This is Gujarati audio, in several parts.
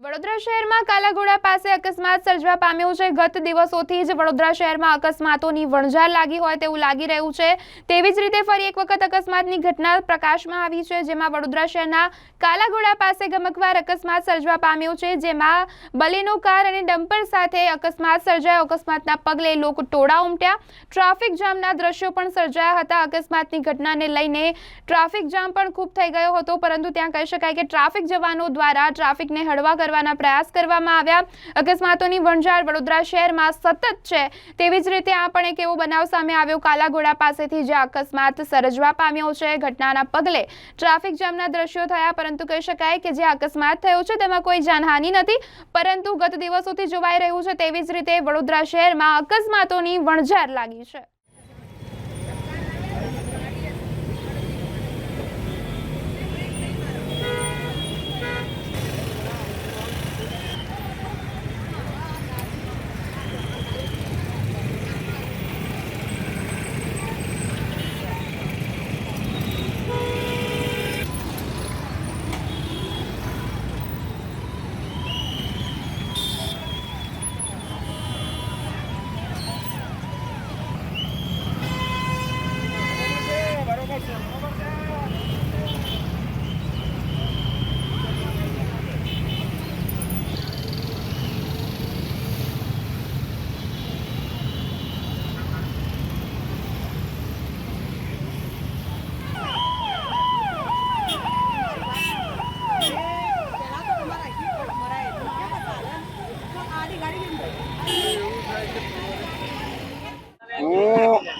વડોદરા શહેરમાં કાલાઘોડા પાસે અકસ્માત સર્જવા પામ્યો છે। ગત દિવસોથી જ વડોદરા શહેરમાં અકસ્માતોની વણઝાર લાગી હોય તેવું લાગી રહ્યું છે। તેવી જ રીતે ફરી એક વખત અકસ્માતની ઘટના પ્રકાશમાં આવી છે, જેમાં વડોદરા શહેરના કાલાઘોડા પાસે ગમખ્વાર અકસ્માત સર્જવા પામ્યો છે, જેમાં બલેનો કાર અને ડમ્પર સાથે અકસ્માત સર્જાયો। અકસ્માતના પગલે લોકો ટોળા ઉમટ્યા। ટ્રાફિક જામના દ્રશ્યો પણ સર્જાયા હતા। અકસ્માતની ઘટનાને લઈને ટ્રાફિક જામ પણ ખૂબ થઈ ગયો હતો, પરંતુ ત્યાં કહી શકાય કે ટ્રાફિક જવાનો દ્વારા ટ્રાફિકને હળવા કરવાના પ્રયાસ કરવામાં આવ્યા। અકસ્માતોની વણઝાર વડોદરા શહેરમાં સતત છે। તેવી જ રીતે આ પણ એક એવો બનાવ સામે આવ્યો કાલાઘોડા પાસેથી, જ્યાં અકસ્માત સર્જવા પામ્યો છે। ઘટનાના પગલે ટ્રાફિક જામના દ્રશ્યો થયા, પરંતુ કહી શકાય કે જે અકસ્માત થયો છે તેમાં કોઈ જાનહાનિ નથી, પરંતુ ગત દિવસોથી જોવાઈ રહ્યું છે તેવી જ રીતે વડોદરા શહેરમાં અકસ્માતોની વણઝાર લાગી છે।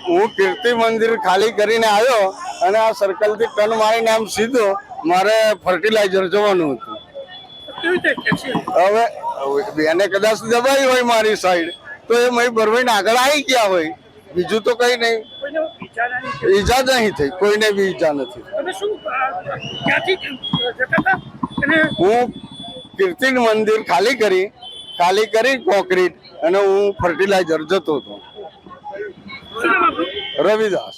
હું કીર્તિ મંદિર ખાલી કરીને આવ્યો અને આ સર્કલ થી ટર્ન મારીને આમ સીધો મારે ફર્ટિલાઇઝર જવાનું હતું। હવે એને કદાચ દબાઈ હોય મારી સાઈડ તો એ મય ભરવાઈને આગળ આવી ગયા હોય, બીજું તો કઈ નહીં। ઈજા નહીં થઈ, કોઈને બી ઈજા નથી। હું કીર્તિ મંદિર ખાલી કરી કોન્ક્રીટ અને હું ફર્ટિલાઇઝર જતો હતો। રવિદાસ।